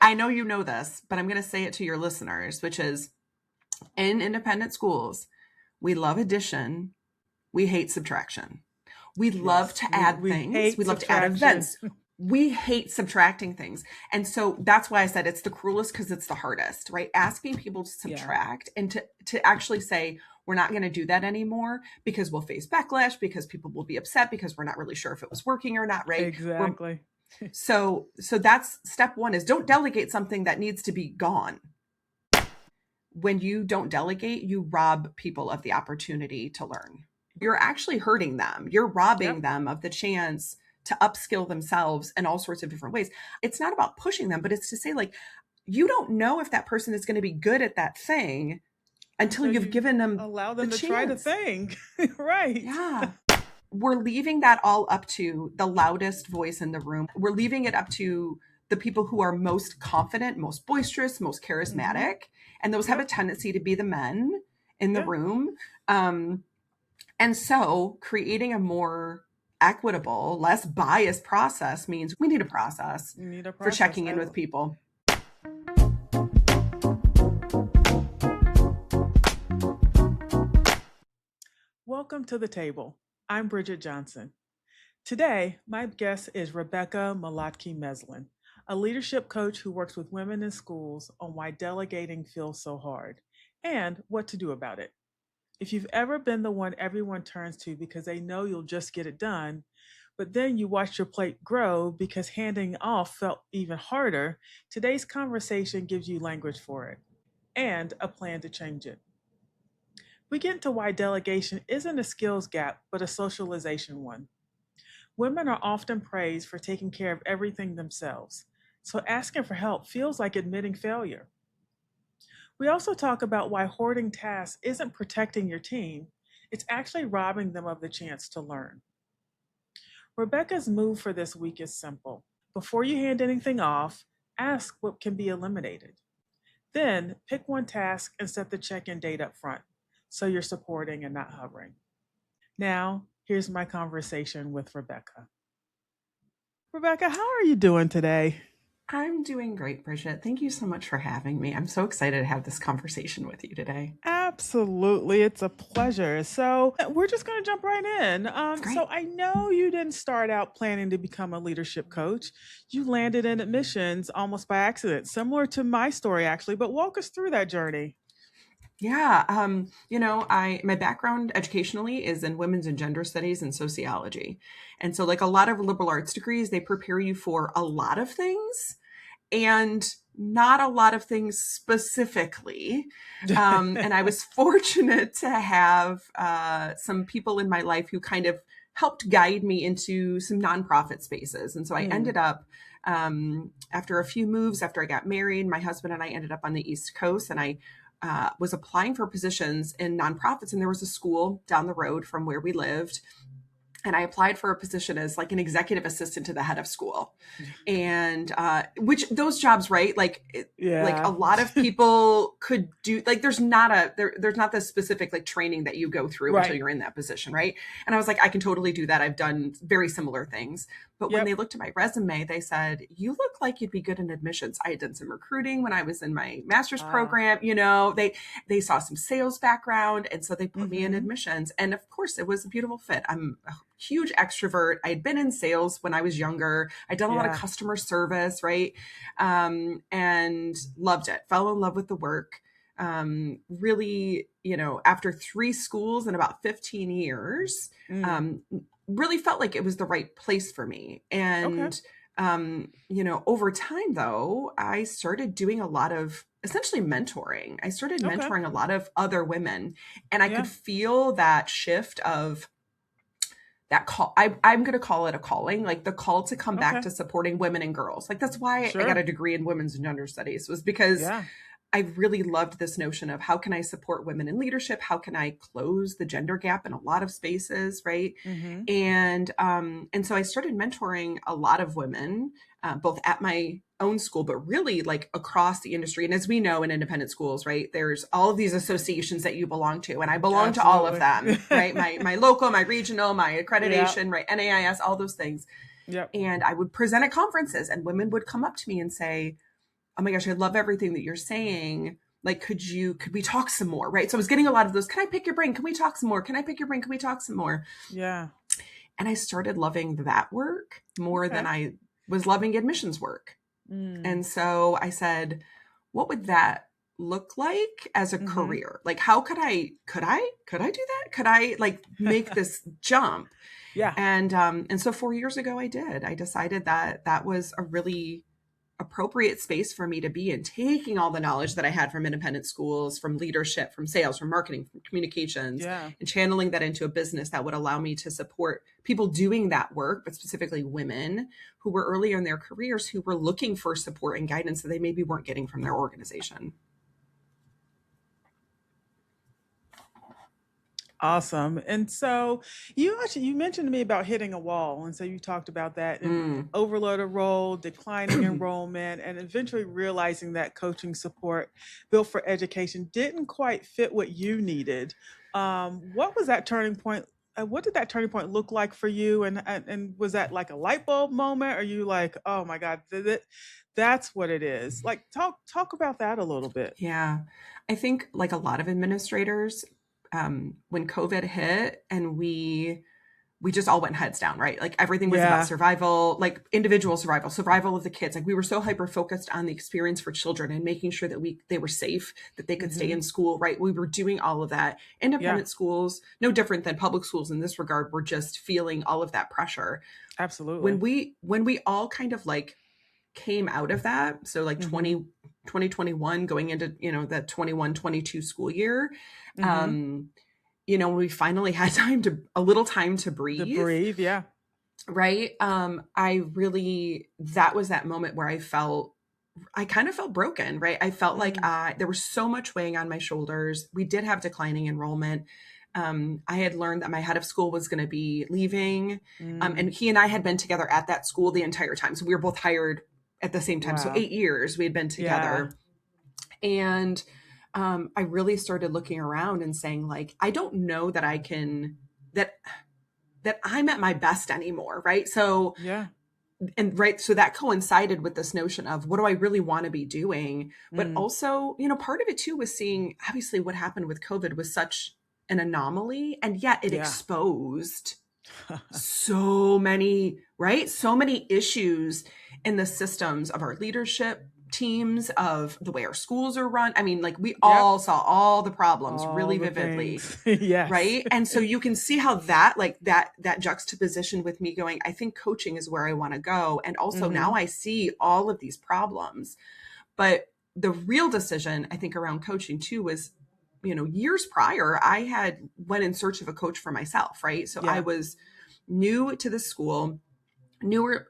I know you know this, but I'm going to say it to your listeners, which is in independent schools, we love addition. We hate subtraction. We love Yes, to we add we things. hate We love to add subtraction. events. We hate subtracting things. And so that's why I said it's the cruelest because it's the hardest, right? Asking people to Yeah, subtract and to actually say, we're not going to do that anymore because we'll face backlash, because people will be upset, because we're not really sure if it was working or not, right? We're exactly. so that's step one is don't delegate something that needs to be gone. When you don't delegate, you rob people of the opportunity to learn. You're actually hurting them. You're robbing Yep. them of the chance to upskill themselves in all sorts of different ways. It's not about pushing them, but it's to say, like, you don't know if that person is going to be good at that thing until Until you've you given them allow the them to try the chance. thing. Right. Yeah. We're leaving that all up to the loudest voice in the room. We're leaving it up to the people who are most confident, most boisterous, most Mm-hmm. charismatic. And those have a Yep. tendency to be the men in the Yeah. room. Um, and so creating a more equitable, less biased process means we need a process You need a for process. checking in with people. Welcome to the table. I'm Bridget Johnson. Today, my guest is Rebecca Malotki Meslin, a leadership coach who works with women in schools on why delegating feels so hard and what to do about it. If you've ever been the one everyone turns to because they know you'll just get it done, but then you watch your plate grow because handing off felt even harder, today's conversation gives you language for it and a plan to change it. We get into why delegation isn't a skills gap, but a socialization one. Women are often praised for taking care of everything themselves, so asking for help feels like admitting failure. We also talk about why hoarding tasks isn't protecting your team, it's actually robbing them of the chance to learn. Rebecca's move for this week is simple. Before you hand anything off, ask what can be eliminated. Then pick one task and set the check in date up front so you're supporting and not hovering. Now, here's my conversation with Rebecca. Rebecca, how are you doing today? I'm doing great, Bridget. Thank you so much for having me. I'm so excited to have this conversation with you today. Absolutely. It's a pleasure. So, we're just going to jump right in. So, Great. I know you didn't start out planning to become a leadership coach. You landed in admissions almost by accident, similar to my story, actually. But walk us through that journey. Yeah, I my background educationally is in women's and gender studies and sociology. And so like a lot of liberal arts degrees, they prepare you for a lot of things and not a lot of things specifically. And I was fortunate to have some people in my life who kind of helped guide me into some nonprofit spaces. And so I Mm, ended up, after a few moves, after I got married, my husband and I ended up on the East Coast, and I was applying for positions in nonprofits. And there was a school down the road from where we lived, and I applied for a position as like an executive assistant to the head of school. And which those jobs, right? Like a yeah. lot of people could do, like there's not this specific like training that you go through until Right. you're in that position, right? And I was like, I can totally do that. I've done very similar things. But when they Yep. looked at my resume, they said, you look like you'd be good in admissions. I had done some recruiting when I was in my master's Ah. program. They saw some sales background, and so they put me in Mm-hmm. admissions. And of course, it was a beautiful fit. I'm a huge extrovert. I had been in sales when I was younger. I'd done a lot of Yeah. customer service, right? And loved it. Fell in love with the work. Really, after 3 schools and about 15 years, Mm. um, really felt like it was the right place for me. Okay. And over time, though, I started doing a lot of essentially mentoring. I started Okay. mentoring a lot of other women, and I could Yeah. feel that shift of that call. I'm going to call it a calling, like the call to come back Okay. to supporting women and girls. Like that's why I got Sure. a degree in women's and gender studies, was because Yeah. I really loved this notion of how can I support women in leadership? How can I close the gender gap in a lot of spaces, right? Mm-hmm. And so I started mentoring a lot of women, both at my own school, but really like across the industry. And as we know in independent schools, right, there's all of these associations that you belong to, and I belong to all of Absolutely. them, right? My local, my regional, my Yeah. accreditation, right, NAIS, all those things. Yep. And I would present at conferences, and women would come up to me and say, oh my gosh, I love everything that you're saying. Like, could we talk some more? Right. So I was getting a lot of those. Can I pick your brain? Can we talk some more? Can I pick your brain? Can we talk some more? Yeah. And I started loving that work more than Okay. I was loving admissions work. Mm. And so I said, what would that look like as a Mm-hmm. career? Like, how could I do that? Could I like make this jump? Yeah. And so 4 years ago, I did. I decided that that was a really appropriate space for me to be in, taking all the knowledge that I had from independent schools, from leadership, from sales, from marketing, from communications, Yeah. and channeling that into a business that would allow me to support people doing that work, but specifically women who were earlier in their careers who were looking for support and guidance that they maybe weren't getting from their organization. Awesome. And so you mentioned to me about hitting a wall. And so you talked about that and Mm. overloaded role, declining enrollment, and eventually realizing that coaching support built for education didn't quite fit what you needed. What was that turning point? What did that turning point look like for you? And was that like a light bulb moment? Or are you like, oh my God, that's what it is? Like talk about that a little bit. Yeah. I think, like a lot of administrators, when COVID hit and we just all went heads down, right? Like everything was about Yeah. survival, like individual survival, survival of the kids. Like we were so hyper focused on the experience for children and making sure that they were safe, that they could stay Hmm. in school, right? We were doing all of that. Yeah, Independent schools, no different than public schools in this regard, were just feeling all of that pressure. absolutely. When we all kind of like came out of that, so like Hmm. 2021 going into, the 21-22 school year, Hmm. um, when we finally had a little time to To breathe, breathe, yeah. right? That was that moment where I kind of felt broken, right? I felt like Mm, there was so much weighing on my shoulders. We did have declining enrollment. I had learned that my head of school was going to be leaving. And mm, he and I had been together at that school the entire time. So we were both hired at the same time. So wow. 8 years we had been Yeah. together. And I really started looking around and saying, like, I don't know that I can, that I'm at my best anymore, right? So Yeah. so that coincided with this notion of what do I really want to be doing, but Mm, also, part of it too was seeing obviously what happened with COVID was such an anomaly, and yet it yeah. exposed so many, right? So many issues in the systems of our leadership teams, of the way our schools are run. I mean, like we Yep. all saw all the problems All really the vividly, things. Yes. right? And so you can see how that, like that juxtaposition with me going, I think coaching is where I want to go. And also now Hmm. I see all of these problems. But the real decision, I think, around coaching too was, years prior, I had went in search of a coach for myself, right? So I Yeah. was new to the school, newer,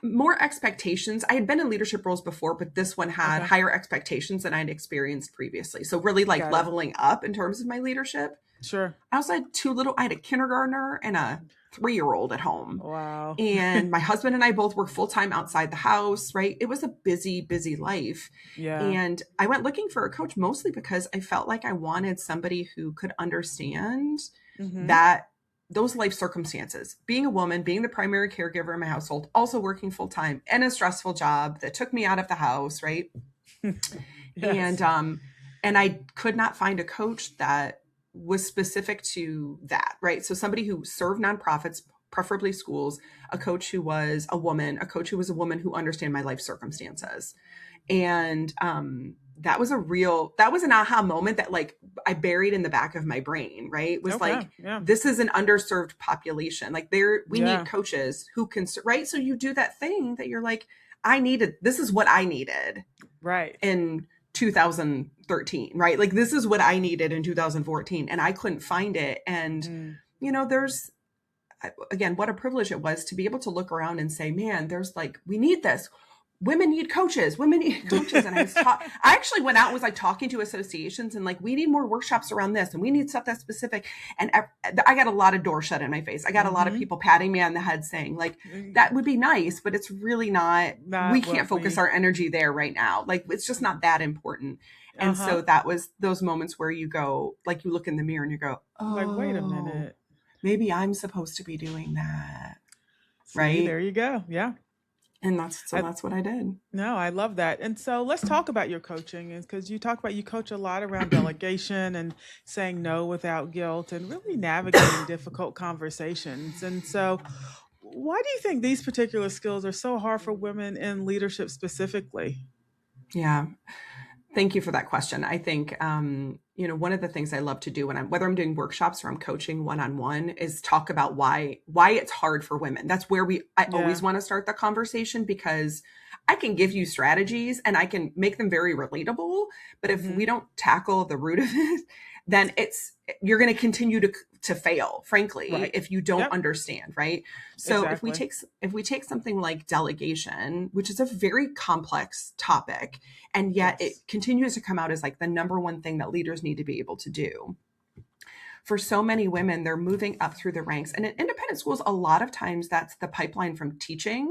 more expectations. I had been in leadership roles before, but this one had Okay. higher expectations than I'd experienced previously. So really like Got it. leveling up in terms of my leadership. Sure. I also had I had a kindergartner and a 3-year-old at home. Wow. And my husband and I both work full time outside the house, right? It was a busy, busy life. Yeah. And I went looking for a coach mostly because I felt like I wanted somebody who could understand Hmm. that those life circumstances, being a woman, being the primary caregiver in my household, also working full time in a stressful job that took me out of the house, right? And Yes. and I could not find a coach that was specific to that, right? So somebody who served nonprofits, preferably schools, a coach who was a woman, a coach who was a woman who understand my life circumstances. And that was an aha moment that like I buried in the back of my brain, right? It was Okay. like, Yeah. this is an underserved population. Like we need Yeah. coaches who can, right? So you do that thing that you're like, this is what I needed Right. in 2013, right? Like this is what I needed in 2014 and I couldn't find it. And, Mm. there's, again, what a privilege it was to be able to look around and say, man, there's like, we need this. Women need coaches. And I actually went out and was like talking to associations and like, we need more workshops around this and we need stuff that's specific. And I got a lot of doors shut in my face. I got a lot of Hmm. people patting me on the head saying like, that would be nice, but it's really not, we Not can't what focus we. our energy there right now. Like, it's just not that important. And Uh-huh. so that was those moments where you go, like you look in the mirror and you go, Like, wait a oh, minute. maybe I'm supposed to be doing that. See, Right. there you go. Yeah. And that's what I did. No, I love that. And so let's talk about your coaching, and because you talk about you coach a lot around delegation and saying no without guilt and really navigating difficult conversations. And so why do you think these particular skills are so hard for women in leadership specifically? Yeah. Thank you for that question. I think, one of the things I love to do when whether I'm doing workshops or I'm coaching one-on-one is talk about why it's hard for women. That's where I Yeah. always want to start the conversation, because I can give you strategies and I can make them very relatable. But if we Mhm. don't tackle the root of it, then you're going to continue to fail, frankly, Right. if you don't Yep. understand, right? So Exactly. if we take something like delegation, which is a very complex topic, and yet Yes. it continues to come out as like the number one thing that leaders need to be able to do. For so many women, they're moving up through the ranks. And in independent schools, a lot of times that's the pipeline from teaching.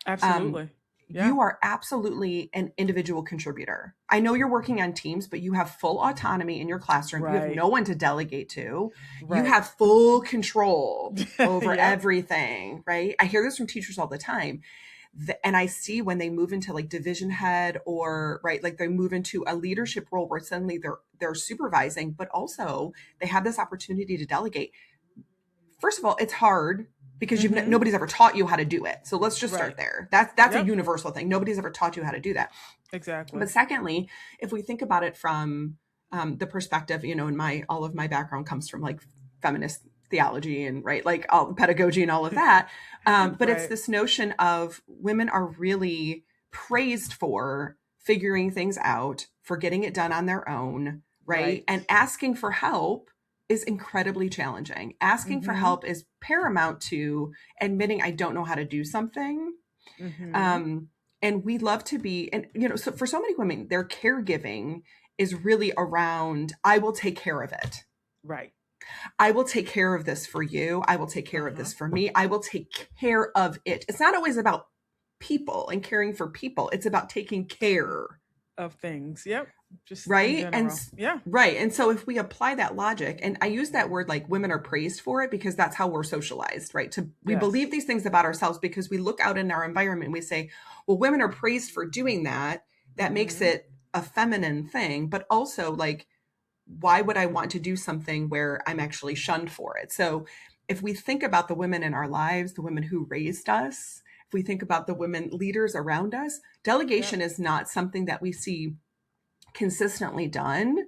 Um, Absolutely. Yeah. you are absolutely an individual contributor. I know you're working on teams, but you have full autonomy in your classroom. You have Right. no one to delegate to. You Right. have full control over Yep. everything, right? I hear this from teachers all the time. And I see when they move into like division head, or right, like they move into a leadership role where suddenly they're supervising, but also they have this opportunity to delegate. First of all, it's hard because Mhm. nobody's ever taught you how to do it. So let's just start Right. there. That's a Yep. universal thing. Nobody's ever taught you how to do that. Exactly. But secondly, if we think about it from the perspective, in all of my background comes from like feminist theology and right, like all the pedagogy and all of that. But it's Right. this notion of women are really praised for figuring things out, for getting it done on their own, right? Right. And asking for help is incredibly challenging. Asking for Mhm. help is paramount to admitting I don't know how to do something. Mhm. um, and we love to be, and so for so many women, their caregiving is really around, I will take care of it. Right. I will take care of this for you. I will take care of Uh-huh. this for me. I will take care of it. It's not always about people and caring for people. It's about taking care. Of things. Yep. Just in Right. general. Yeah. Right. And so if we apply that logic, and I use that word like women are praised for it because that's how we're socialized, right? We believe Yes. these things about ourselves because we look out in our environment and we say, well, women are praised for doing that. That makes Mhm. it a feminine thing. But also, like, why would I want to do something where I'm actually shunned for it? So if we think about the women in our lives, the women who raised us, if we think about the women leaders around us, Yep. delegation is not something that we see consistently done.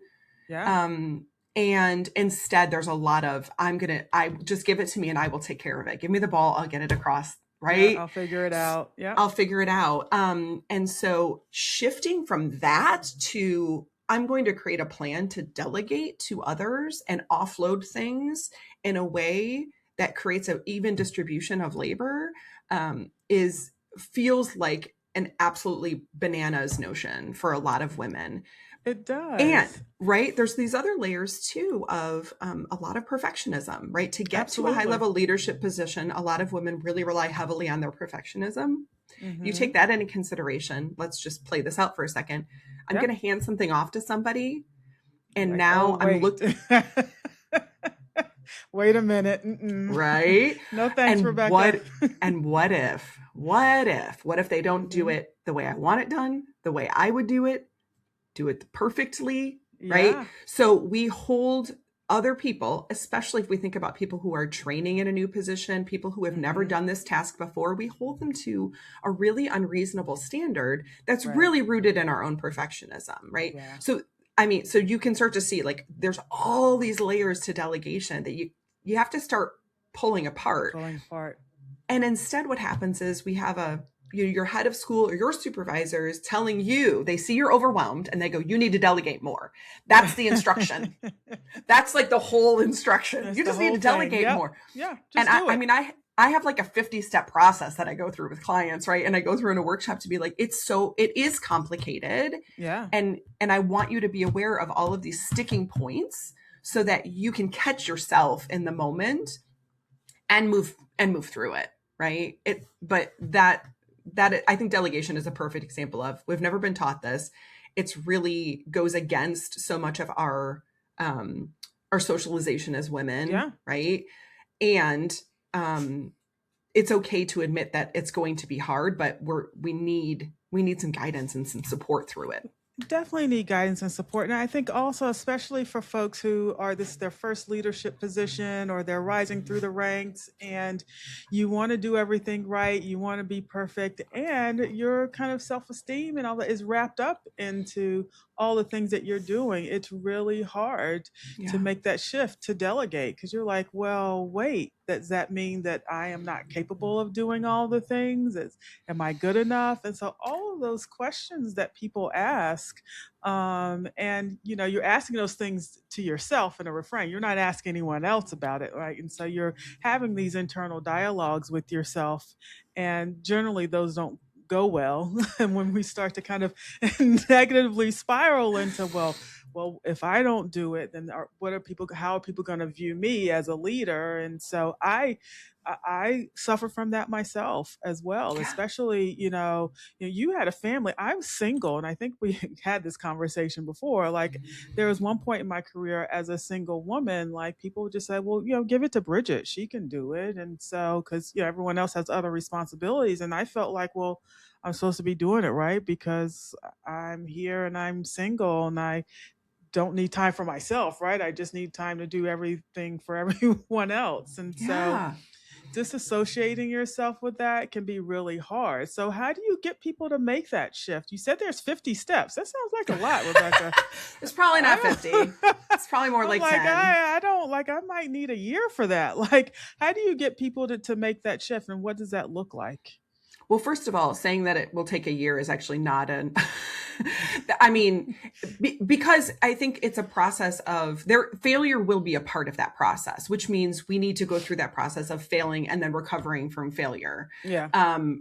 Yeah. um and instead there's a lot of, I just give it to me and I will take care of it. Give me the ball, I'll get it across, Yeah. right? I'll figure it out. Yep. I'll figure it out. And so shifting from that to, I'm going to create a plan to delegate to others and offload things in a way that creates an even distribution of labor, is feels like an absolutely bananas notion for a lot of women. It And does. right, there's these other layers too of a lot of perfectionism, right? To get to a high Absolutely. level leadership position, a lot of women really rely heavily on their perfectionism. You take Mhm. that into consideration. Let's just play this out for a second. I'm Yeah. going to hand something off to somebody, Be and like, "Oh, now I'm wait. look Wait a minute. Mm-mm. right. No thanks, And Rebecca." what if they don't do Mhm. it the way I want it done, the way I would do it perfectly, right? Yeah. So we hold other people, especially if we think about people who are training in a new position, people who have never Mhm. done this task before, we hold them to a really unreasonable standard that's Right. really rooted in our own perfectionism, right? Yeah. So I mean, so you can start to see like there's all these layers to delegation that you have to start pulling apart. Falling apart. And instead, what happens is we have your head of school or your supervisors telling you, they see you're overwhelmed and they go, you need to delegate more. That's the instruction. That's like the whole instruction. That's You the just need whole to thing. delegate Yep. more. Yeah. And Just do I it. mean, I have like a 50-step process that I go through with clients, right? And I go through in a workshop to be like, it is complicated. Yeah. And I want you to be aware of all of these sticking points so that you can catch yourself in the moment and move through it, right? But I think delegation is a perfect example of, we've never been taught this. It's really goes against so much of our socialization as women, Yeah. right? And um it's okay to admit that it's going to be hard, but we need some guidance and some support through it. Definitely need guidance and support. And I think also, especially for folks who are this their first leadership position or they're rising through the ranks and you want to do everything right, you want to be perfect, and your kind of self-esteem and all that is wrapped up into all the things that you're doing. It's really hard to Yeah. make that shift to delegate because you're like, well, wait, does that mean that I am not capable of doing all the things? Am I good enough? And so all of those questions that people ask, and you're asking those things to yourself in a refrain. You're not asking anyone else about it, right? And so you're having these internal dialogues with yourself, and generally those don't go well. And when we start to kind of negatively spiral into, well, if I don't do it, then how are people going to view me as a leader? And so I suffer from that myself as well, Yeah. especially, you had a family. I was single, and I think we had this conversation before. Like, there was one point in my career as a single woman, like people would just say, well, give it to Bridget. She can do it. And so, because, everyone else has other responsibilities. And I felt like, well, I'm supposed to be doing it, right? Because I'm here and I'm single and I don't need time for myself, right? I just need time to do everything for everyone else. And so Yeah. disassociating yourself with that can be really hard. So how do you get people to make that shift? You said there's 50 steps. That sounds like a lot, Rebecca. It's probably not I 50. It's probably more I'm like like, 10. I don't like, I might need a year for that. Like, how do you get people to make that shift, and what does that look like? Well, first of all, saying that it will take a year is actually not an. I mean, because I think it's a process of failure will be a part of that process, which means we need to go through that process of failing and then recovering from failure. Yeah.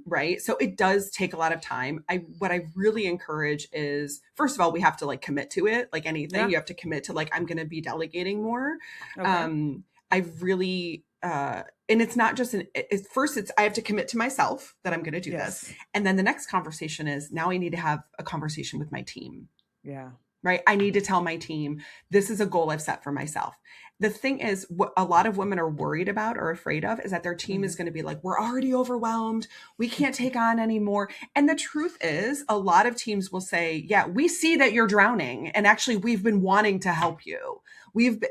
Right. So it does take a lot of time. What I really encourage is, first of all, we have to like commit to it. Like anything, Yeah. you have to commit to like, I'm going to be delegating more. Okay. I really, and it's not just I have to commit to myself that I'm going to do this. Yes. And then the next conversation is now I need to have a conversation with my team, Yeah. right? I need to tell my team, this is a goal I've set for myself. The thing is, what a lot of women are worried about or afraid of is that their team is going to be like, we're already overwhelmed. We can't take on anymore. And the truth is, a lot of teams will say, yeah, we see that you're drowning. And actually, we've been wanting to help you.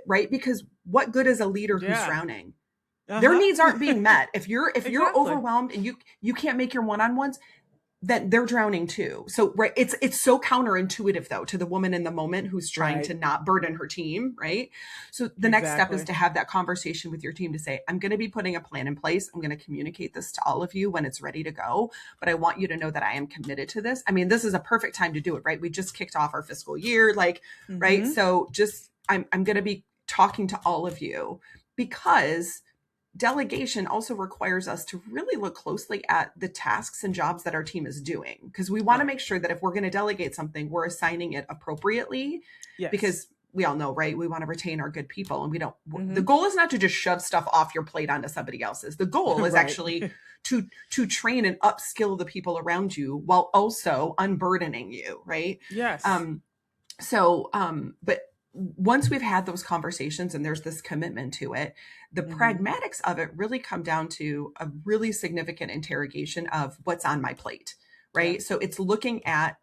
Right? Because what good is a leader who's Yeah. drowning? Their Uh-huh. needs aren't being met. If you're Exactly. overwhelmed and you can't make your one-on-ones, then they're drowning too. So right, it's so counterintuitive though to the woman in the moment who's trying Right. to not burden her team, right? So the next step is Exactly. to have that conversation with your team to say, I'm going to be putting a plan in place. I'm going to communicate this to all of you when it's ready to go, but I want you to know that I am committed to this. I mean, this is a perfect time to do it, right? We just kicked off our fiscal year, like, right? Mhm. So I'm going to be talking to all of you because delegation also requires us to really look closely at the tasks and jobs that our team is doing, because we want to Right. make sure that if we're going to delegate something, we're assigning it appropriately, Yes. because we all know, right? We want to retain our good people, and we don't, the Mhm. goal is not to just shove stuff off your plate onto somebody else's. The goal is Right. actually to train and upskill the people around you while also unburdening you, right? Yes. But once we've had those conversations and there's this commitment to it, the Mhm. pragmatics of it really come down to a really significant interrogation of what's on my plate, right? Yeah. So it's looking at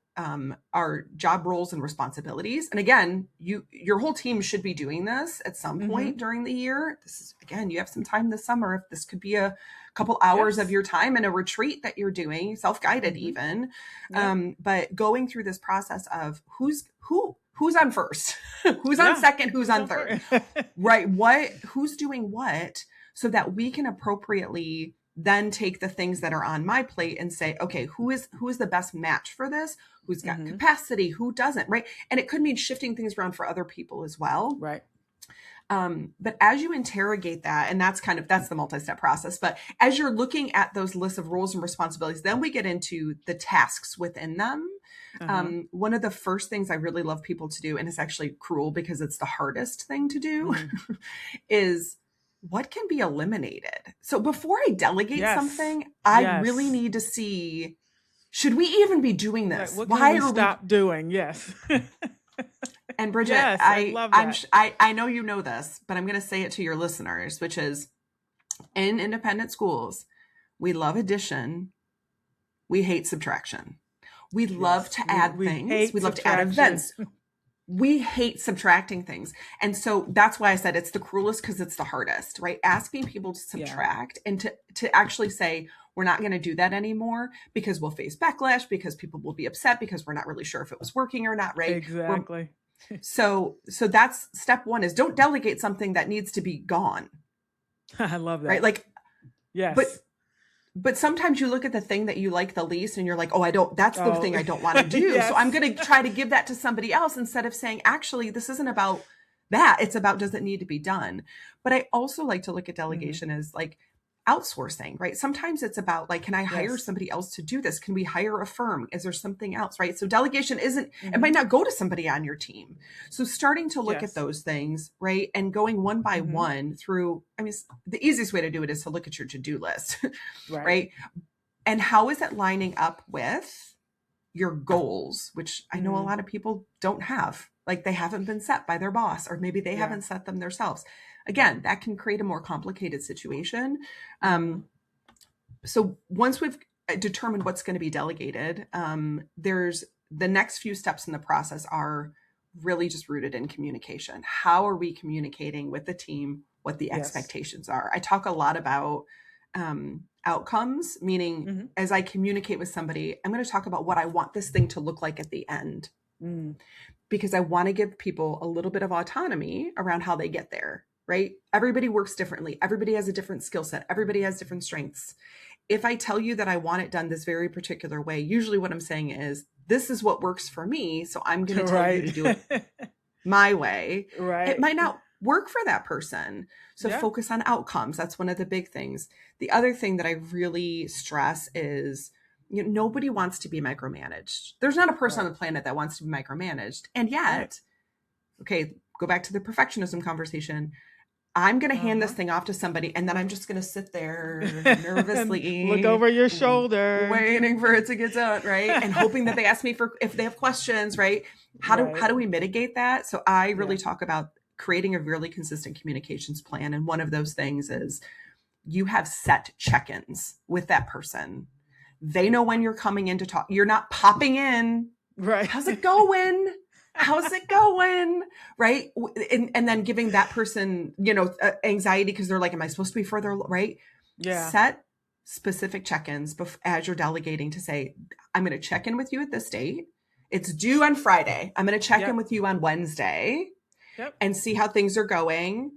our job roles and responsibilities. And again, your whole team should be doing this at some point Mhm. during the year. This is, again, you have some time this summer. If this could be a couple hours of Yes. your time in a retreat that you're doing, self-guided Mhm. even, Yeah. but going through this process of who's on first, who's on Yeah. second, who's on So third, far- right? Who's doing what, so that we can appropriately then take the things that are on my plate and say, okay, who is the best match for this? Who's got Mhm. capacity? Who doesn't? Right? And it could mean shifting things around for other people as well. Right. But as you interrogate that, and that's the multi-step process, but as you're looking at those lists of roles and responsibilities, then we get into the tasks within them. Uh-huh. One of the first things I really love people to do, and it's actually cruel because it's the hardest thing to do, Mhm. is what can be eliminated. So before I delegate Yes. something, I Yes. really need to see, should we even be doing Like, this? what Why can we are stop doing? Yes. And Bridget, Yes, I love that. I know you know this, but I'm going to say it to your listeners, which is, in independent schools, We love addition. We hate subtraction. We love Yes. to add We things. hate We love to add subtraction. events. We hate subtracting things. And so that's why I said it's the cruelest because it's the hardest, right? Asking people to Yeah. subtract and to actually say, we're not going to do that anymore because we'll face backlash, because people will be upset, because we're not really sure if it was working or not, right? Exactly. So that's step one, is don't delegate something that needs to be gone, I love right? that. Like, Yes. but sometimes you look at the thing that you like the least and you're like, oh, that's the Oh, thing I don't want to do. So I'm yes. going to try to give that to somebody else instead of saying, actually, this isn't about that. It's about, does it need to be done? But I also like to look at Hmm. delegation as like outsourcing, right? Sometimes it's about like, can I hire Yes. somebody else to do this? Can we hire a firm? Is there something else, right? So delegation it Hmm. might not go to somebody on your team. So starting to look at Yes. those things, right? And going one by Hmm. one through, I mean, the easiest way to do it is to look at your to-do list, Right. right? And how is it lining up with your goals, which I know a Hmm. lot of people don't have, like they haven't been set by their boss, or maybe they Yeah. haven't set them themselves. Again, that can create a more complicated situation. Hmm. So once we've determined what's going to be delegated, there's the next few steps in the process are really just rooted in communication. How are we communicating with the team what the Yes. expectations are? I talk a lot about outcomes, meaning Hmm. as I communicate with somebody, I'm going to talk about what I want this thing to look like at the end, Mm. because I want to give people a little bit of autonomy around how they get there, right? Everybody works differently. Everybody has a different skill set. Everybody has different strengths. If I tell you that I want it done this very particular way, usually what I'm saying is, this is what works for me. So I'm going to tell you to Right. do it my way. It Right. might not work for that person. So Yeah. focus on outcomes. That's one of the big things. The other thing that I really stress is, nobody wants to be micromanaged. There's not a person Right. on the planet that wants to be micromanaged. And Right. yet, okay, go back to the perfectionism conversation. I'm going to hand this Uh-huh. thing off to somebody, and then I'm just going to sit there And look nervously over your shoulder. waiting for it to get done, right? And hoping that they ask me for if they have questions, right? Right. How do we mitigate that? So I really Yeah. talk about creating a really consistent communications plan, and one of those things is you have set check-ins with that person. They know when you're coming in to talk. You're not popping in. Right. How's it going? How's it going? Right. And then giving that person, anxiety because they're like, am I supposed to be further? Right. Yeah. Set specific check-ins as you're delegating to say, I'm going to check in with you at this date. It's due on Friday. I'm going to check in Yep. with you on Wednesday Yep. and see how things are going.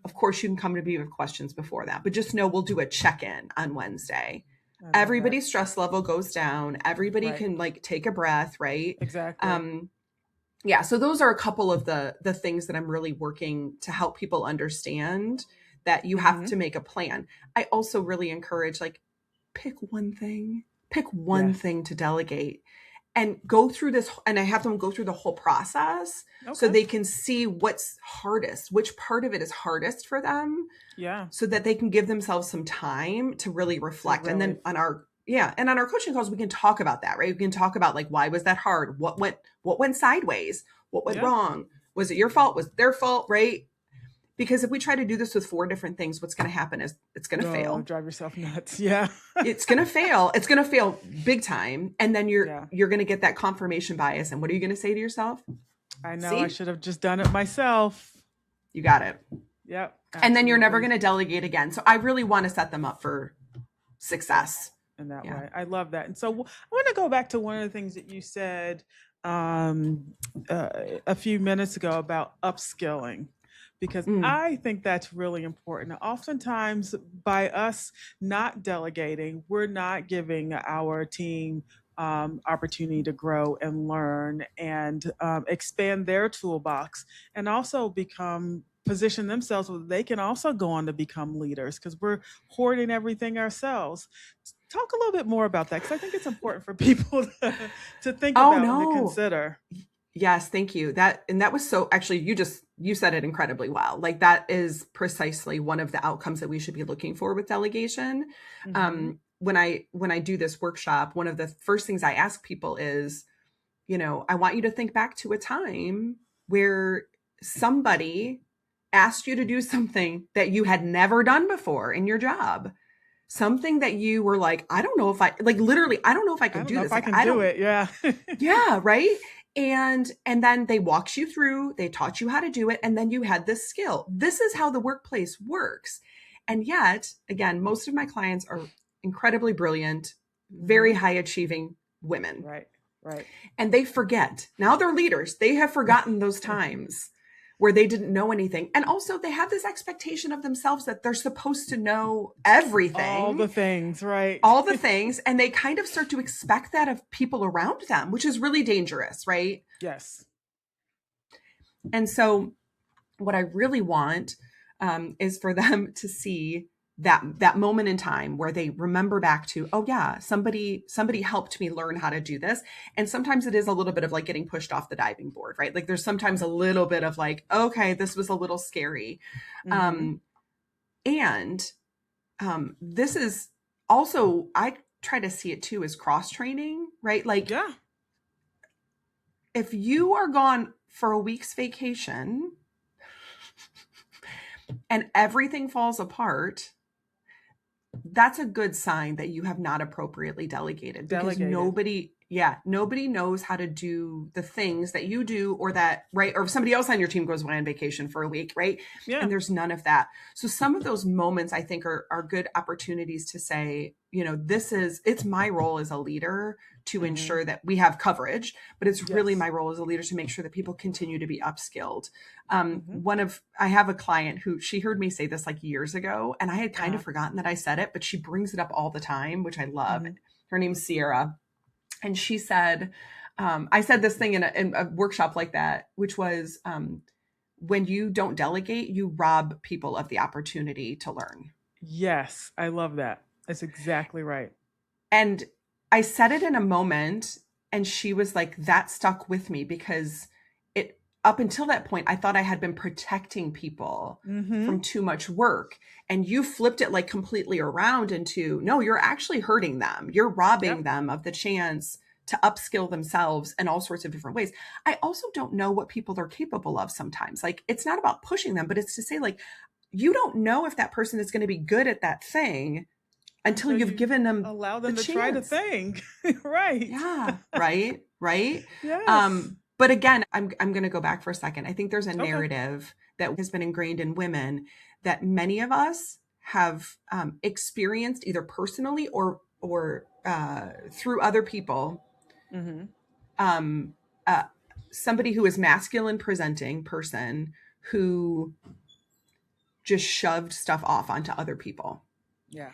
Of course, you can come to me with questions before that, but just know we'll do a check-in on Wednesday. I love that. Everybody's stress level goes down. Everybody Right. can like take a breath, right? Exactly. Yeah, so those are a couple of the things that I'm really working to help people understand, that you have to make a plan. I also really encourage, like, pick one thing Yes. to delegate, and go through this, and I have them go through the whole process so Okay. they can see what's hardest, which part of it is hardest for them, Yeah. so that they can give themselves some time to really reflect. And then on our coaching calls, we can talk about that, right? We can talk about, like, why was that hard? What went sideways? What went Yeah. wrong? Was it your fault? Was it their fault? Right? Because if we try to do this with 4 different things, what's going to happen is it's going to No, fail. drive yourself nuts. Yeah. It's going to fail. It's going to fail big time. And then Yeah. you're going to get that confirmation bias. And what are you going to say to yourself? I know. See? I should have just done it myself. You got it. Yep. And then you're never going absolutely. to delegate again. So I really want to set them up for success. In that Yeah. way. I love that. And so I want to go back to one of the things that you said a few minutes ago about upskilling, because I think that's really important. Oftentimes, by us not delegating, we're not giving our team opportunity to grow and learn and expand their toolbox, and also position themselves so they can also go on to become leaders, because we're hoarding everything ourselves. Talk a little bit more about that, because I think it's important for people to think Oh, about and to no. consider. Yes, thank you. That was so, actually, you said it incredibly well. Like, that is precisely one of the outcomes that we should be looking for with delegation. Hmm. When I do this workshop, one of the first things I ask people is, I want you to think back to a time where somebody asked you to do something that you had never done before in your job. something that you were like, I don't know if I like literally, I don't know if I I could don't do know if this. I Like, can I do don't, it. Yeah. yeah, right. And then they walked you through, they taught you how to do it, and then you had this skill. This is how the workplace works. And yet, again, most of my clients are incredibly brilliant, very Hmm. high achieving women. Right. Right. And they forget. Now they're leaders. They have forgotten those times where they didn't know anything. And also they have this expectation of themselves that they're supposed to know All everything, the things. Right. all the things, and they kind of start to expect that of people around them, which is really dangerous, right? Yes. And so what I really want is for them to see that moment in time where they remember back to, oh yeah, somebody helped me learn how to do this. And sometimes it is a little bit of like getting pushed off the diving board, right? Like there's sometimes a little bit of like, okay, this was a little scary. Hmm. um and this is also, I try to see it too as cross training, right? Like Yeah. if you are gone for a week's vacation and everything falls apart, that's a good sign that you have not appropriately delegated, because Delegated. nobody knows how to do the things that you do, or that, right? Or if somebody else on your team goes away on vacation for a week, right? Yeah. And there's none of that. So some of those moments I think are good opportunities to say, it's my role as a leader to Hmm. ensure that we have coverage, but it's really Yes. my role as a leader to make sure that people continue to be upskilled. Hmm. I have a client who, she heard me say this like years ago, and I had kind of Uh-huh. forgotten that I said it, but she brings it up all the time, which I love. Hmm. Her name's Sierra. And she said, I said this thing in a workshop like that, which was, when you don't delegate, you rob people of the opportunity to learn. Yes. I love that. That's exactly right. And I said it in a moment, and she was like, that stuck with me, because it, up until that point, I thought I had been protecting people Hmm. from too much work. And you flipped it like completely around into, no, you're actually hurting them. You're robbing Yep. them of the chance to upskill themselves in all sorts of different ways. I also don't know what people are capable of sometimes. Like, it's not about pushing them, but it's to say, like, you don't know if that person is going to be good at that thing until Until you've you given them allow the them to try the chance. thing. Right. Yeah, right, right. Yes. But again, I'm going to go back for a second. I think there's a Okay. narrative that has been ingrained in women that many of us have experienced either personally or through other people. Hmm. Um, uh, Somebody who is masculine presenting person who just shoved stuff off onto other people, Yeah.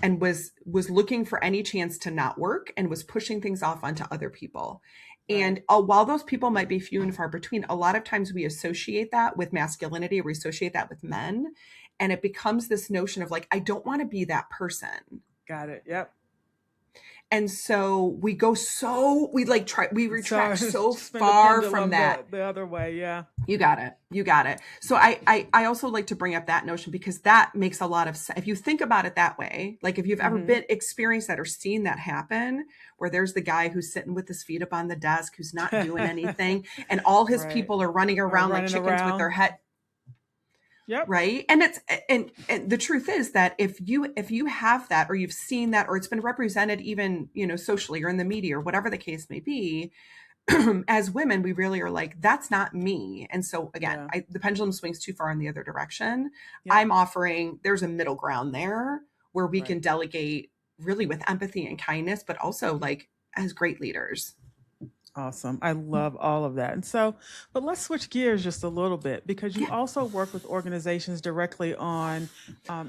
and was looking for any chance to not work, and was pushing things off onto other people. Right. And while those people might be few and far between, a lot of times we associate that with masculinity, or we associate that with men, and it becomes this notion of like, I don't want to be that person. Got it. Yep. And so we So retract so spin the far from pendulum that. the other way. Yeah. You got it. You got it. So I also like to bring up that notion, because that makes a lot of sense. If you think about it that way, like if you've ever Hmm. been experienced that or seen that happen, where there's the guy who's sitting with his feet up on the desk, who's not doing anything, and all his Right. people are running Or around like running chickens with around. their head, Yep. right? And the truth is that if you have that, or you've seen that, or it's been represented even, socially or in the media or whatever the case may be, as women, we really are like, that's not me. And so again, Yeah. the pendulum swings too far in the other direction. Yep. I'm offering, there's a middle ground there where we Right. can delegate really with empathy and kindness, but also like as great leaders. Awesome. I love all of that. And so, but let's switch gears just a little bit, because you Yeah. also work with organizations directly on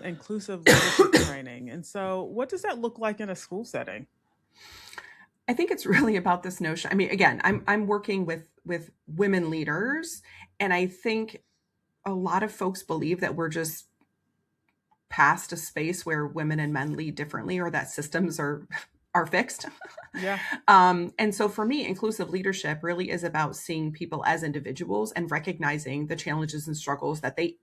inclusive leadership training. And so, what does that look like in a school setting? I think it's really about this notion. I mean, again, I'm working with women leaders, and I think a lot of folks believe that we're just past a space where women and men lead differently, or that systems are fixed. Yeah. And so for me, inclusive leadership really is about seeing people as individuals and recognizing the challenges and struggles that they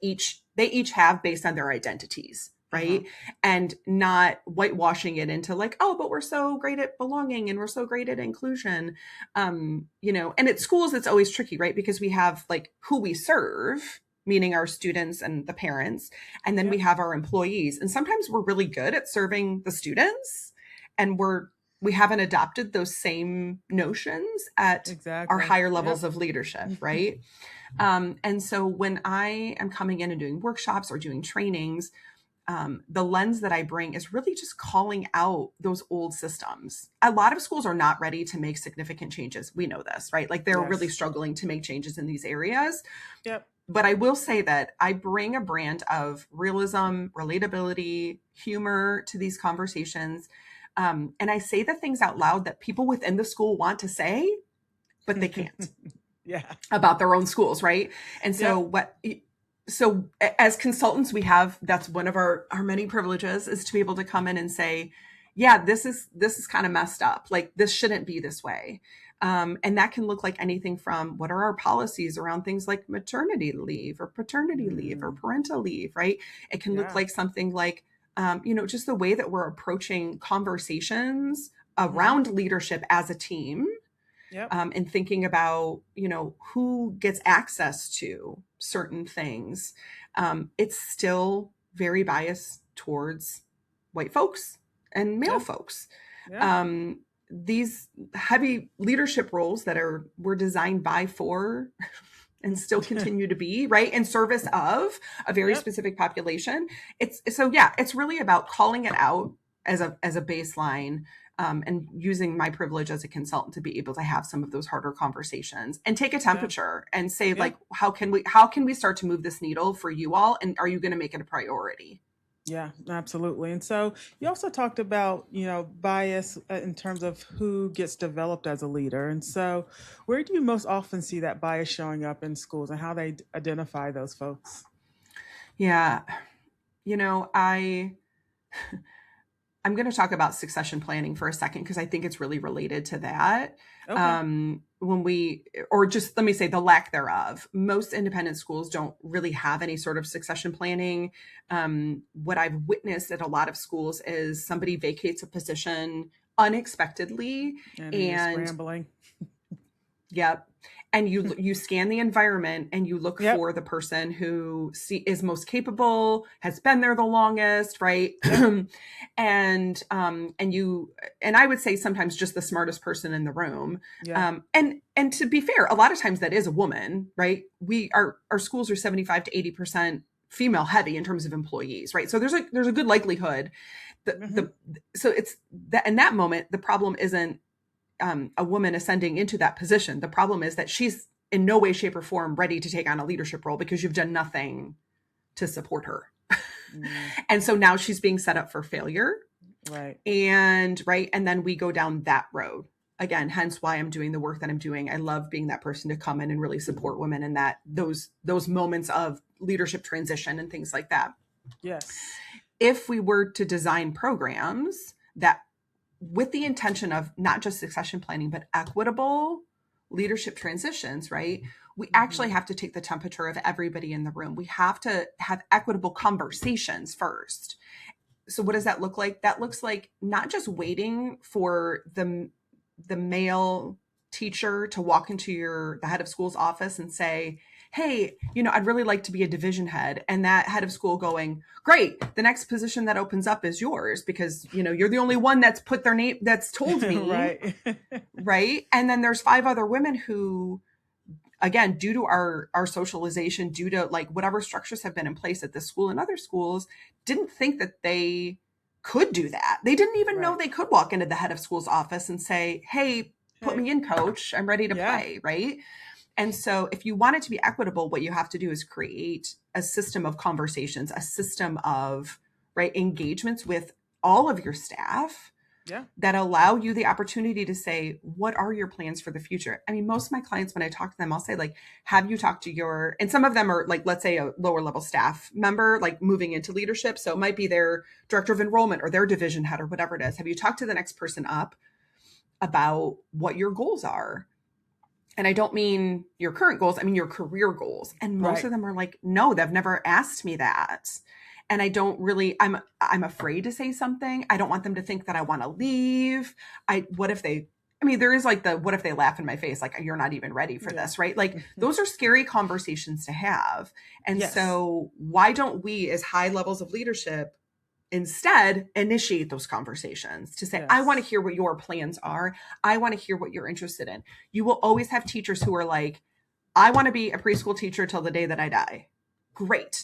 each have based on their identities, Uh huh. right? And not whitewashing it into like, oh, but we're so great at belonging and we're so great at inclusion. And at schools it's always tricky, right? Because we have like who we serve, meaning our students and the parents, and then we Yep. have our employees. And sometimes we're really good at serving the students, and we haven't adopted those same notions at our Exactly. higher levels Yep. of leadership, right? And so when I am coming in and doing workshops or doing trainings, the lens that I bring is really just calling out those old systems. A lot of schools are not ready to make significant changes. We know this, right? Like they're really Yes. struggling to make changes in these areas. Yep. But I will say that I bring a brand of realism, relatability, humor to these conversations. And I say the things out loud that people within the school want to say, but they can't Yeah. about their own schools, right? And so Yep. so as consultants, we have, that's one of our many privileges, is to be able to come in and say, yeah, this is kind of messed up, like this shouldn't be this way. And that can look like anything from what are our policies around things like maternity leave or paternity leave or Mm, parental leave, right? It can look yeah. like something like just the way that we're approaching conversations Hmm. around leadership as a team, Yep. and thinking about, who gets access to certain things. It's still very biased towards white folks and male Yeah. folks. Yeah. Um, these heavy leadership roles that were designed by, for, and still continue to be, right, in service of a very Yep. specific population. It's really about calling it out as a baseline, and using my privilege as a consultant to be able to have some of those harder conversations and take a Yeah. temperature and say, Yeah. like, how can we start to move this needle for you all, and are you going to make it a priority? Yeah, absolutely. And so you also talked about, bias in terms of who gets developed as a leader. And so where do you most often see that bias showing up in schools and how they identify those folks? Yeah, I I'm going to talk about succession planning for a second because I think it's really related to that. Okay. When we, or just let me say the lack thereof, most independent schools don't really have any sort of succession planning. What I've witnessed at a lot of schools is somebody vacates a position unexpectedly, And then you're and scrambling. yep. And you scan the environment and you look Yep. for the person who is most capable, has been there the longest, right? Yep. And I would say sometimes just the smartest person in the room. Yeah. And to be fair, a lot of times that is a woman, right? Our schools are 75 to 80% female heavy in terms of employees, right? So there's a good likelihood that Hmm. so it's that in that moment the problem isn't a woman ascending into that position. The problem is that she's in no way, shape, or form ready to take on a leadership role because you've done nothing to support her. Mm, And so now she's being set up for failure. right. And right. And then we go down that road again, hence why I'm doing the work that I'm doing. I love being that person to come in and really support women in those moments of leadership transition and things like that. Yes. If we were to design programs that, with the intention of not just succession planning, but equitable leadership transitions, right? We actually Hmm. have to take the temperature of everybody in the room. We have to have equitable conversations first. So what does that look like? That looks like not just waiting for the male teacher to walk into the head of school's office and say, hey, I'd really like to be a division head. And that head of school going, great, the next position that opens up is yours because, you're the only one that's put their name, that's told me, Right. right? And then there's 5 other women who, again, due to our socialization, due to like whatever structures have been in place at this school and other schools, didn't think that they could do that. They didn't even know Right. they could walk into the head of school's office and say, hey, put Hey. me in, coach, I'm ready to Yeah. play, right? And so if you want it to be equitable, what you have to do is create a system of conversations, a system of, right, engagements with all of your staff Yeah. that allow you the opportunity to say, what are your plans for the future? I mean, most of my clients, when I talk to them, I'll say, like, have you talked to and some of them are like, let's say a lower level staff member, like moving into leadership. So it might be their director of enrollment or their division head or whatever it is. Have you talked to the next person up about what your goals are? And I don't mean your current goals, I mean your career goals. And most Right. of them are like, no, they've never asked me that. And I don't really, I'm afraid to say something. I don't want them to think that I want to leave. What if they, I mean, there is like the, what if they laugh in my face? Like, you're not even ready for Yeah. this, right? Like, those are scary conversations to have. And Yes. so why don't we, as high levels of leadership, instead initiate those conversations to say, I want to Yes. hear what your plans are. I want to hear what you're interested in. You will always have teachers who are like, I want to be a preschool teacher till the day that I die. Great.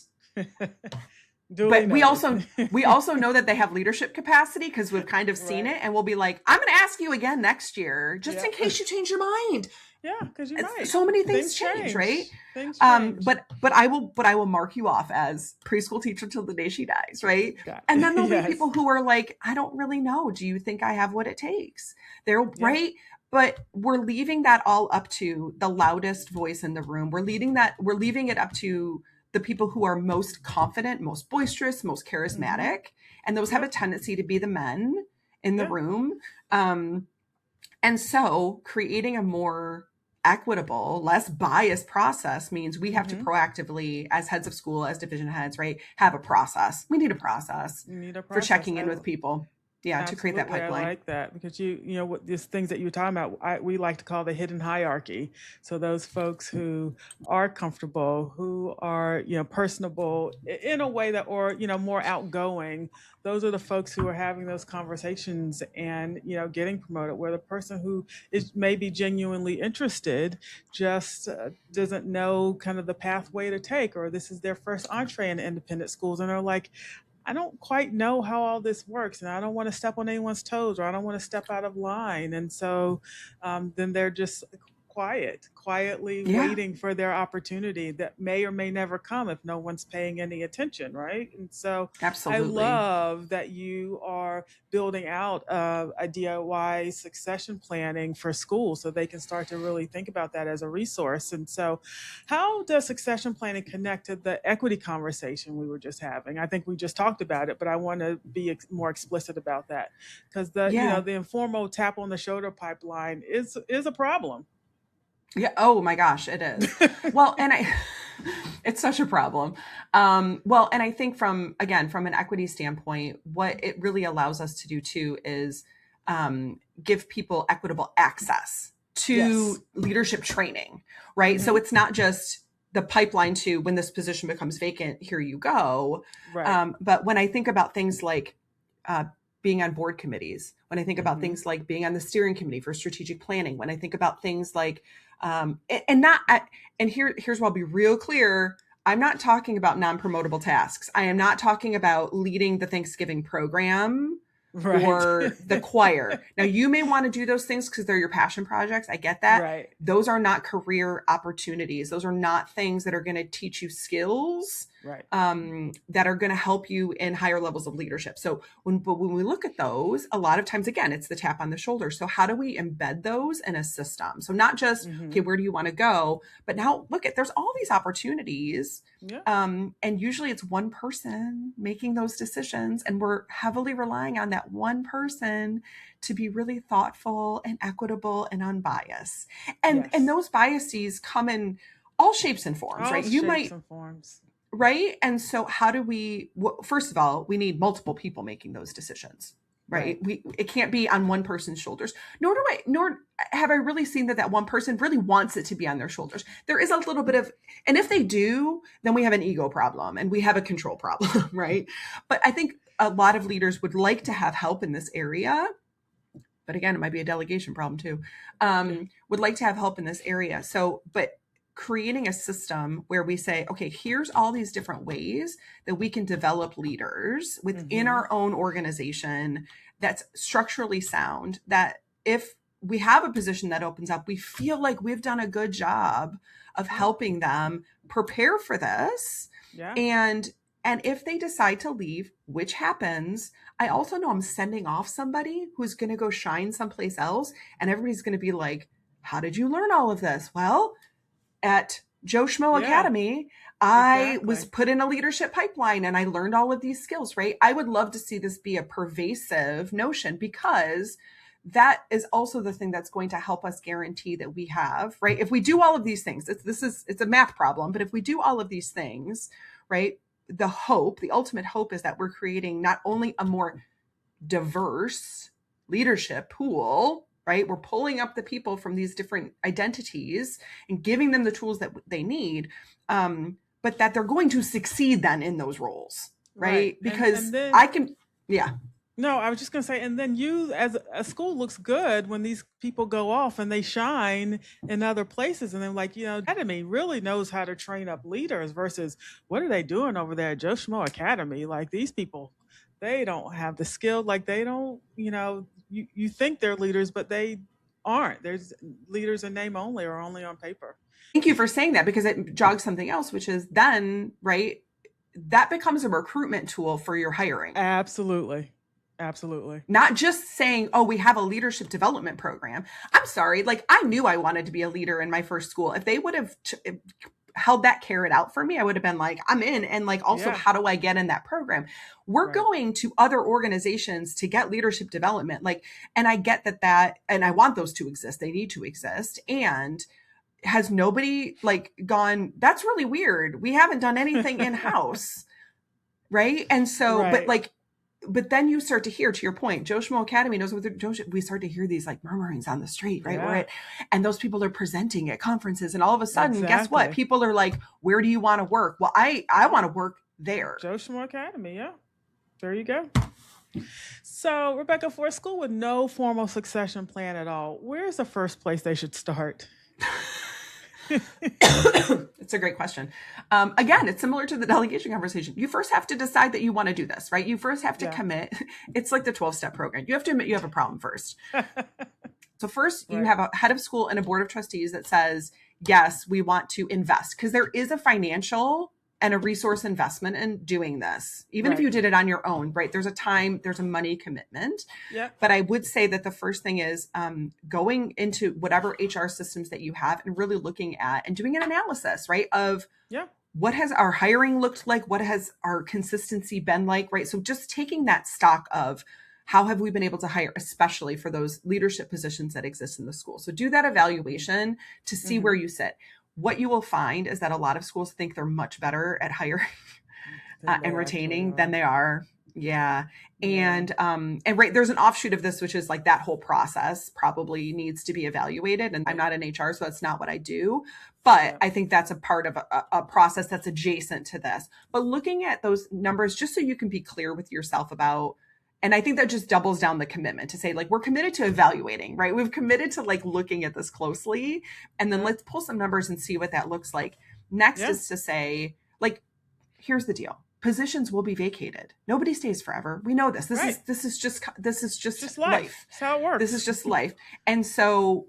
Duly But we noted. also we also know that they have leadership capacity because we've kind of seen Right. it, and we'll be like, I'm going to ask you again next year just in Yep. case you change your mind. Yeah, because you might. So many things Things change, right? change. Things change. But I will mark you off as preschool teacher till the day she dies, right? Got And it. then there'll be Yes. people who are like, I don't really know. Do you think I have what it takes? They're Yeah. right. But we're leaving that all up to the loudest voice in the room. We're leaving it up to the people who are most confident, most boisterous, most Mm-hmm. charismatic. And those have a Yep. tendency to be the men in the Yeah. room. Um, and so creating a more equitable, less biased process means we have to Mm-hmm. proactively, as heads of school, as division heads, right, have a process. We need a process You need a for process. checking in with people. Yeah, to create that Absolutely, I pipeline. like that because what these things that you're talking about, we like to call the hidden hierarchy. So those folks who are comfortable, who are personable in a way that, or more outgoing, those are the folks who are having those conversations and getting promoted. Where the person who is maybe genuinely interested just doesn't know kind of the pathway to take, or this is their first entree into independent schools, and they're like, I don't quite know how all this works, and I don't want to step on anyone's toes, or I don't want to step out of line. And so then they're just quietly Yeah, waiting for their opportunity that may or may never come if no one's paying any attention, right? And so I absolutely. love that you are building out a DIY succession planning for schools so they can start to really think about that as a resource. And so how does succession planning connect to the equity conversation we were just having? I think we just talked about it, but I want to be more explicit about that because Yeah. the informal tap on the shoulder pipeline is a problem. Yeah. Oh my gosh, it is. Well, and I, it's such a problem. Well, and I think from an equity standpoint, what it really allows us to do too is give people equitable access Yes. to leadership training, right? So Mm-hmm. it's not just the pipeline to when this position becomes vacant, here you go. Right. But when I think about things like uh, being on board committees, when I think about Mm-hmm. things like being on the steering committee for strategic planning, when I think about things like and not and here's where I'll be real clear. I'm not talking about non-promotable tasks. I am not talking about leading the Thanksgiving program Right. or the choir. Now, you may want to do those things because they're your passion projects. I get that. Right. Those are not career opportunities. Those are not things that are going to teach you skills Right. that are going to help you in higher levels of leadership. So when we look at those, a lot of times, again, it's the tap on the shoulder. So how do we embed those in a system? So not just, Mm-hmm. okay, where do you want to go? But now look at, there's all these opportunities. Yeah. And usually it's one person making those decisions. And we're heavily relying on that one person to be really thoughtful and equitable and unbiased. And Yes. those biases come in all shapes and forms, All right? You shapes might, and forms. right? And so how do we, well, first of all, we need multiple people making those decisions, right? Right. It can't be on one person's shoulders. Nor have I really seen that one person really wants it to be on their shoulders. There is a little bit of, and if they do, then we have an ego problem and we have a control problem, right? But I think a lot of leaders would like to have help in this area. But again, it might be a delegation problem too. Yeah. Would like to have help in this area. So, but creating a system where we say, okay, here's all these different ways that we can develop leaders within Mm-hmm. our own organization that's structurally sound, that if we have a position that opens up, we feel like we've done a good job of Yeah. helping them prepare for this. Yeah. And if they decide to leave, which happens, I also know I'm sending off somebody who's going to go shine someplace else, and everybody's going to be like, how did you learn all of this? Well, at Joe Schmo Yeah. Academy, I was Exactly. put in a leadership pipeline and I learned all of these skills, right? I would love to see this be a pervasive notion because that is also the thing that's going to help us guarantee that we have, right? If we do all of these things, it's a math problem, but if we do all of these things, right? The ultimate hope is that we're creating not only a more diverse leadership pool, right? We're pulling up the people from these different identities and giving them the tools that they need, but that they're going to succeed then in those roles, right? Because and then I can, yeah. no, I was just going to say, and then you as a school looks good when these people go off and they shine in other places. And then, like, Academy really knows how to train up leaders versus what are they doing over there at Joe Schmo Academy? Like, these people, they don't have the skill. Like, they don't, you think they're leaders, but they aren't. There's leaders in name only or only on paper. Thank you for saying that, because it jogs something else, which is then, right, that becomes a recruitment tool for your hiring. Absolutely. Absolutely. Not just saying, oh, we have a leadership development program. I'm sorry. Like, I knew I wanted to be a leader in my first school. If they would have held that carrot out for me, I would have been like, I'm in. And like, also, how do I get in that program? We're going to other organizations to get leadership development. Like, and I get that, and I want those to exist. They need to exist. And has nobody like gone, that's really weird. We haven't done anything in-house. Right. And so, but then you start to hear, to your point, Joe Schmo Academy knows what we start to hear these like murmurings on the street, right? Yeah. And those people are presenting at conferences, and all of a sudden, guess what? People are like, where do you want to work? Well, I want to work there. Joe Schmo Academy. Yeah. There you go. So, Rebecca, for a school with no formal succession plan at all, where's the first place they should start? It's a great question. Again, it's similar to the delegation conversation. You first have to decide that you want to do this, right? You first have to commit. It's like the 12-step program. You have to admit you have a problem first. So first, you have a head of school and a board of trustees that says, yes, we want to invest, because there is a financial and a resource investment in doing this. Even if you did it on your own, right? There's a time, there's a money commitment. Yeah. But I would say that the first thing is going into whatever HR systems that you have and really looking at and doing an analysis, right? Of what has our hiring looked like? What has our consistency been like, right? So just taking that stock of how have we been able to hire, especially for those leadership positions that exist in the school. So do that evaluation to see where you sit. What you will find is that a lot of schools think they're much better at hiring and retaining than they are. Yeah. And right, there's an offshoot of this, which is like that whole process probably needs to be evaluated. And I'm not in HR, so that's not what I do. But I think that's a part of a process that's adjacent to this. But looking at those numbers, just so you can be clear with yourself about, and I think that just doubles down the commitment to say, like, we're committed to evaluating, right? We've committed to like looking at this closely, and then let's pull some numbers and see what that looks like. Next is to say, like, here's the deal. Positions will be vacated. Nobody stays forever. We know this. This is just life. That's how it works. This is just life. And so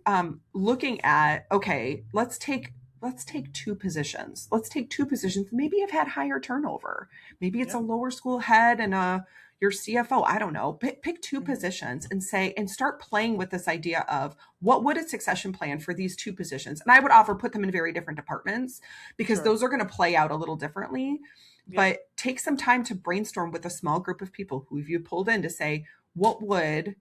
looking at, okay, let's take 2 positions. Let's take 2 positions. Maybe have had higher turnover. Maybe it's a lower school head and your CFO, I don't know, pick 2 positions and say, and start playing with this idea of what would a succession plan for these 2 positions? And I would offer put them in very different departments, because those are going to play out a little differently. But take some time to brainstorm with a small group of people who you pulled in to say, what would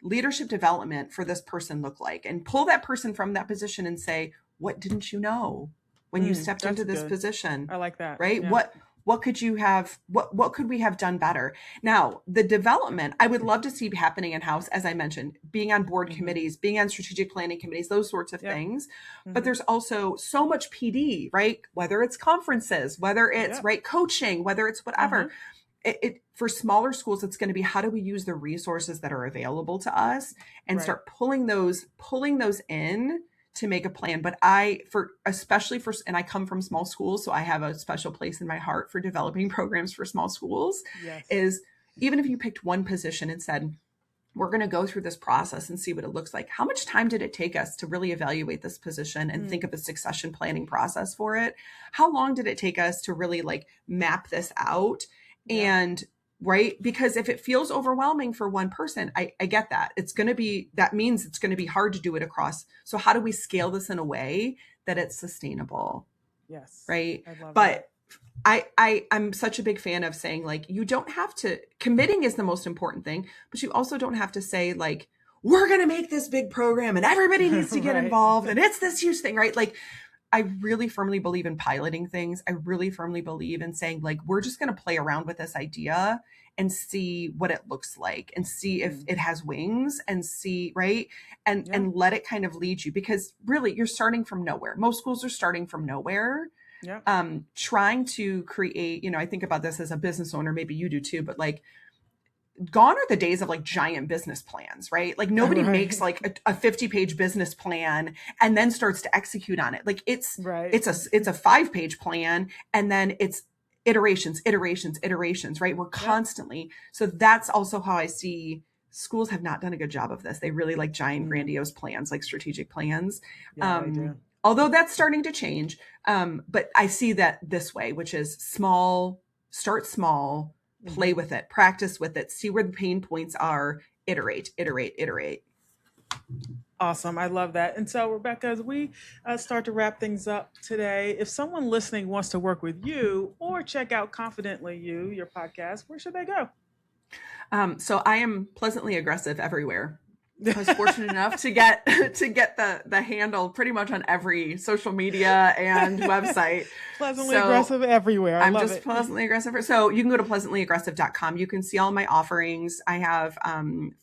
leadership development for this person look like? And pull that person from that position and say, what didn't you know when you stepped into this position? I like that. Right? Yeah. What could you have, what could we have done better? Now, the development, I would love to see happening in-house, as I mentioned, being on board committees, being on strategic planning committees, those sorts of things. But there's also so much PD, right? Whether it's conferences, whether it's coaching, whether it's whatever. It for smaller schools, it's going to be, how do we use the resources that are available to us and start pulling those in to make a plan. But especially for, and I come from small schools, so I have a special place in my heart for developing programs for small schools, is even if you picked one position and said, we're going to go through this process and see what it looks like. How much time did it take us to really evaluate this position and think of a succession planning process for it? How long did it take us to really like map this out? And right? Because if it feels overwhelming for one person, I get that. That means it's going to be hard to do it across. So how do we scale this in a way that it's sustainable? Yes. Right. I love that. I'm such a big fan of saying, like, you don't have to, committing is the most important thing, but you also don't have to say, like, we're going to make this big program and everybody needs to get involved and it's this huge thing, right? Like, I really firmly believe in piloting things. I really firmly believe in saying, like, we're just going to play around with this idea and see what it looks like and see if it has wings and see, right. And let it kind of lead you, because really you're starting from nowhere. Most schools are starting from nowhere. Yeah. Trying to create, I think about this as a business owner, maybe you do too, but like, gone are the days of like giant business plans, right? Like nobody makes like a 50-page business plan and then starts to execute on it. Like it's a 5-page plan, and then it's iterations, right? We're constantly. So that's also how I see schools have not done a good job of this. They really like giant, grandiose plans, like strategic plans. Yeah, they do. Although that's starting to change. But I see that this way, which is small, start small, play with it, practice with it, see where the pain points are, iterate. Awesome. I love that. And so, Rebecca, as we start to wrap things up today, if someone listening wants to work with you or check out Confidently You, your podcast, where should they go? So I am pleasantly aggressive everywhere. I was fortunate enough to get the handle pretty much on every social media and website. Pleasantly aggressive everywhere. I'm just pleasantly aggressive. So you can go to pleasantlyaggressive.com. You can see all my offerings. I have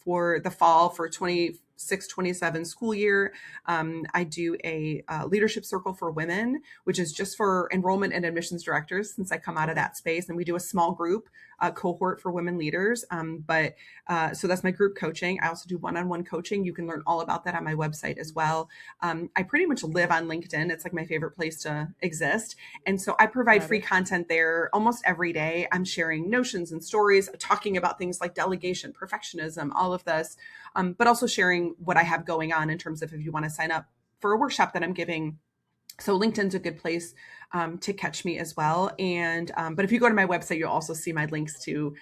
for the fall for 26-27 school year. I do a leadership circle for women, which is just for enrollment and admissions directors, since I come out of that space. And we do a small group cohort for women leaders. So that's my group coaching. I also do one-on-one coaching. You can learn all about that on my website as well. I pretty much live on LinkedIn. It's like my favorite place to exist. And so I provide free content there almost every day. I'm sharing notions and stories, talking about things like delegation, perfectionism, all of this, but also sharing what I have going on in terms of if you want to sign up for a workshop that I'm giving. So LinkedIn's a good place to catch me as well. And but if you go to my website, you'll also see my links to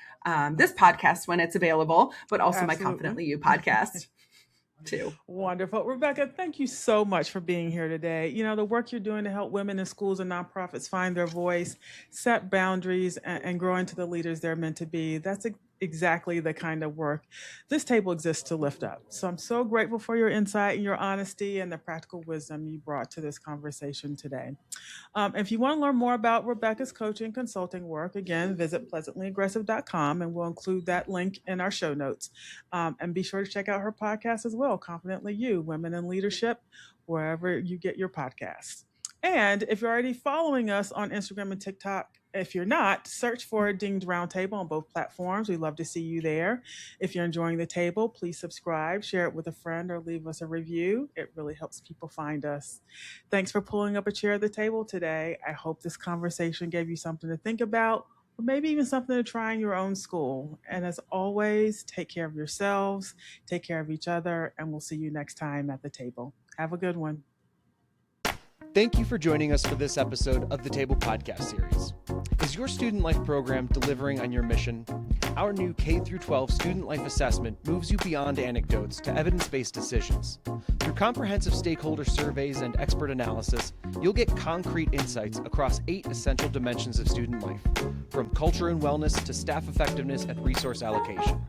this podcast when it's available, but also my Confidently You podcast too. Wonderful. Rebecca, thank you so much for being here today. The work you're doing to help women in schools and nonprofits find their voice, set boundaries, and grow into the leaders they're meant to be. That's exactly the kind of work this table exists to lift up. So I'm so grateful for your insight and your honesty and the practical wisdom you brought to this conversation today. If you want to learn more about Rebecca's coaching and consulting work, again, visit pleasantlyaggressive.com, and we'll include that link in our show notes. And be sure to check out her podcast as well, Confidently You, Women in Leadership, wherever you get your podcasts. And if you're already following us on Instagram and TikTok, if you're not, search for Dinged Roundtable on both platforms. We'd love to see you there. If you're enjoying the table, please subscribe, share it with a friend, or leave us a review. It really helps people find us. Thanks for pulling up a chair at the table today. I hope this conversation gave you something to think about, or maybe even something to try in your own school. And as always, take care of yourselves, take care of each other, and we'll see you next time at the table. Have a good one. Thank you for joining us for this episode of the Table Podcast Series. Is your student life program delivering on your mission? Our new K-12 student life assessment moves you beyond anecdotes to evidence-based decisions. Through comprehensive stakeholder surveys and expert analysis, you'll get concrete insights across 8 essential dimensions of student life, from culture and wellness to staff effectiveness and resource allocation.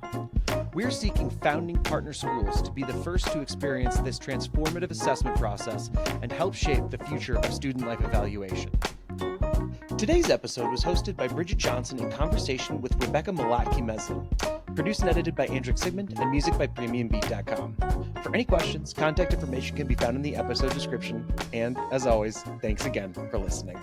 We're seeking founding partner schools to be the first to experience this transformative assessment process and help shape the future of student life evaluation. Today's episode was hosted by Bridget Johnson in conversation with Rebecca Mlotke-Meslin. Produced and edited by Andrick Sigmund and music by PremiumBeat.com. For any questions, contact information can be found in the episode description. And as always, thanks again for listening.